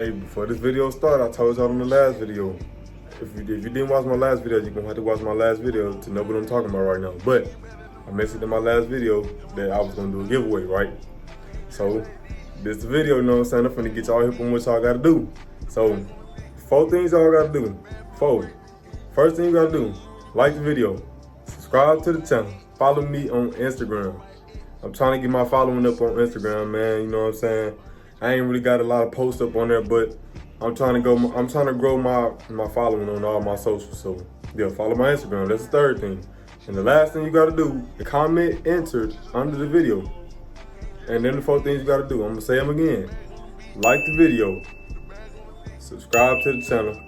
Hey, before this video started, I told y'all in the last video. If you didn't watch my last video, you're gonna have to watch my last video to know what I'm talking about right now. But I mentioned in my last video that I was gonna do a giveaway, right? So this the video, you know what I'm saying? I'm finna get y'all hip on what y'all gotta do. So 4 things y'all gotta do. 4. First thing you gotta do, like the video, subscribe to the channel, follow me on Instagram. I'm trying to get my following up on Instagram, man. You know what I'm saying? I ain't really got a lot of posts up on there, but I'm trying to grow my following on all my socials. So yeah, follow my Instagram. That's the 3rd thing. And the last thing you gotta do, comment entered under the video. And then the 4 things you gotta do, I'm gonna say them again. Like the video, subscribe to the channel,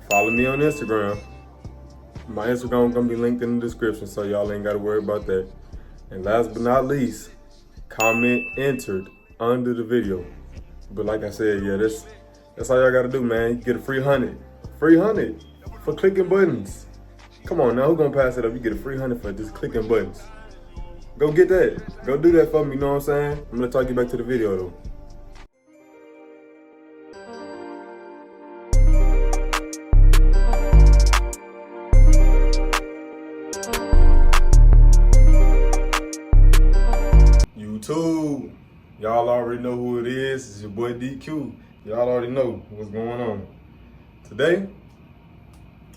follow me on Instagram. My Instagram gonna be linked in the description, so y'all ain't gotta worry about that. And last but not least, comment entered under the video. But like I said, yeah, that's all y'all gotta do, man. You get a free 100. Free 100 for clicking buttons. Come on now, who gonna pass it up? You get a free 100 for just clicking buttons. Go get that. Go do that for me, you know what I'm saying? I'm gonna try to get back to the video though. YouTube, y'all already know who it is. It's your boy DQ. Y'all already know what's going on. Today,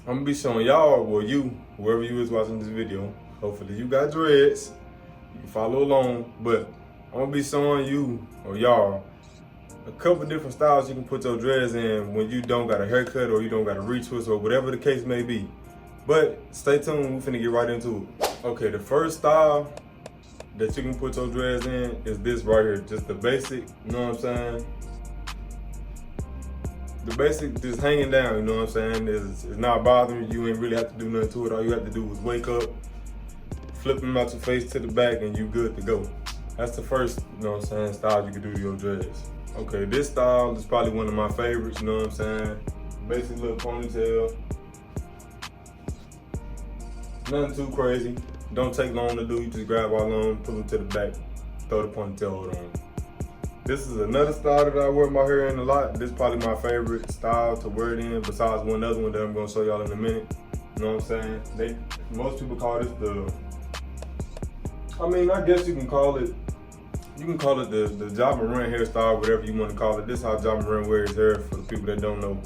I'm gonna be showing y'all, well, you, whoever you is watching this video, hopefully you got dreads. You can follow along, but I'm gonna be showing you or y'all a couple different styles you can put your dreads in when you don't got a haircut or you don't got a retwist or whatever the case may be. But stay tuned, we're finna get right into it. Okay, the first style that you can put your dreads in is this right here, just the basic, you know what I'm saying? The basic, just hanging down, you know what I'm saying? It's not bothering you, ain't really have to do nothing to it. All you have to do is wake up, flip them out your face to the back, and you good to go. That's the first, you know what I'm saying, style you can do to your dreads. Okay, this style is probably one of my favorites, you know what I'm saying? Basic little ponytail. Nothing too crazy. Don't take long to do, you just grab all on, pull them to the back, throw the ponytail on. This is another style that I wear my hair in a lot. This is probably my favorite style to wear it in, besides one other one that I'm gonna show y'all in a minute. You know what I'm saying? Most people call this I guess you can call it the Ja Morant hairstyle, whatever you want to call it. This is how Ja Morant wears his hair, for the people that don't know.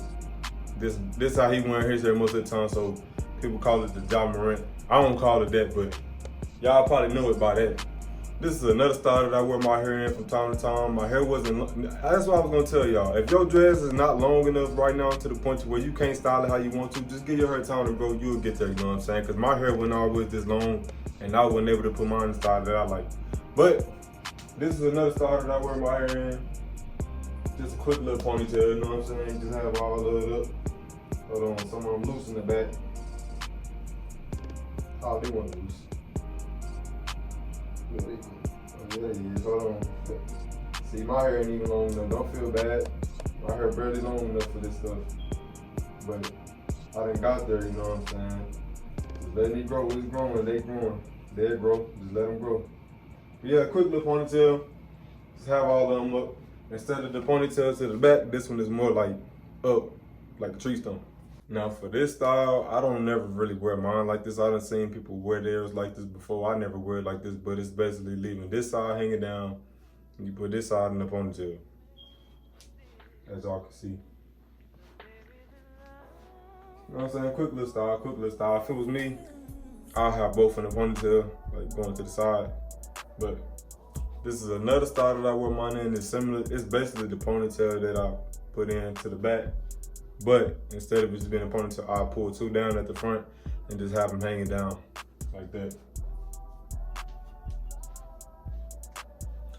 This is how he wears his hair most of the time, so people call it the Ja Morant. I don't call it that, but y'all probably know it by that. This is another style that I wear my hair in from time to time. My hair wasn't, that's what I was gonna tell y'all. If your dreads is not long enough right now to the point to where you can't style it how you want to, just give your hair time to grow, you'll get there, you know what I'm saying? Cause my hair wasn't always this long and I wasn't able to put mine in the style that I like. But this is another style that I wear my hair in. Just a quick little ponytail, you know what I'm saying? Just have all of it up. Hold on, some of them loose in the back. Oh, they want loose. Yeah, there he is. Hold on. See, my hair ain't even long enough. Don't feel bad. My hair barely long enough for this stuff. But I done got there, you know what I'm saying? Just letting it grow. It's growing. They growing. They grow. Just let them grow. But yeah, quick little ponytail. Just have all of them up. Instead of the ponytail to the back, this one is more like up, like a tree stump. Now for this style, I don't never really wear mine like this. I done seen people wear theirs like this before. I never wear it like this, but it's basically leaving this side hanging down, and you put this side in the ponytail, as y'all can see. You know what I'm saying? Quick little style, quick little style. If it was me, I'll have both in the ponytail, like going to the side. But this is another style that I wear mine in. It's similar. It's basically the ponytail that I put in to the back. But instead of it just being a ponytail, I'll pull 2 down at the front and just have them hanging down like that.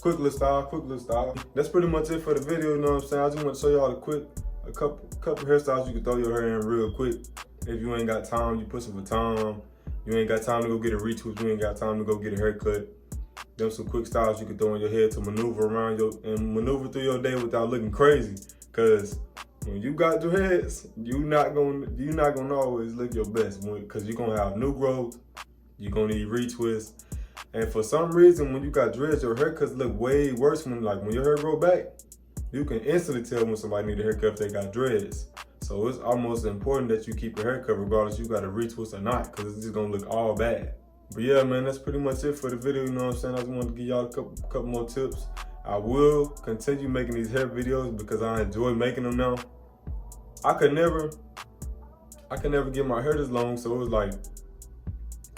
Quick little style, quick little style. That's pretty much it for the video, you know what I'm saying? I just want to show y'all a couple hairstyles you can throw your hair in real quick. If you ain't got time, you pushing for time. You ain't got time to go get a retwist, you ain't got time to go get a haircut. Them some quick styles you can throw in your head to maneuver around and maneuver through your day without looking crazy. Cause when you got dreads, you're not gonna always look your best, because you're gonna have new growth, you're gonna need retwists, and for some reason, when you got dreads, your haircuts look way worse when your hair grow back. you can instantly tell when somebody need a haircut if they got dreads. So it's almost important that you keep your haircut regardless you got a retwist or not, because it's just gonna look all bad. But yeah, man, that's pretty much it for the video, you know what I'm saying? I just wanted to give y'all a couple more tips. I will continue making these hair videos because I enjoy making them now. I could never get my hair this long, so it was like,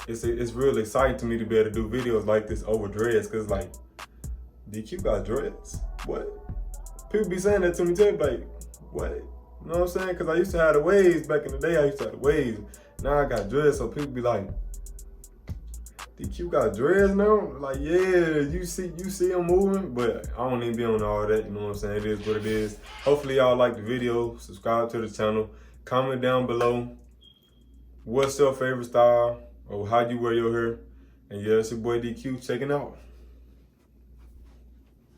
it's real exciting to me to be able to do videos like this over dreads, cause like, DQ got dreads? What? People be saying that to me too, like, what? You know what I'm saying? Cause I used to have the waves back in the day, I used to have the waves. Now I got dreads, so people be like, DQ got dreads now? Like, yeah, you see him moving, but I don't even be on all that, you know what I'm saying? It is what it is. Hopefully y'all like the video, subscribe to the channel, comment down below, what's your favorite style, or how you wear your hair. And yeah, it's your boy DQ checking out.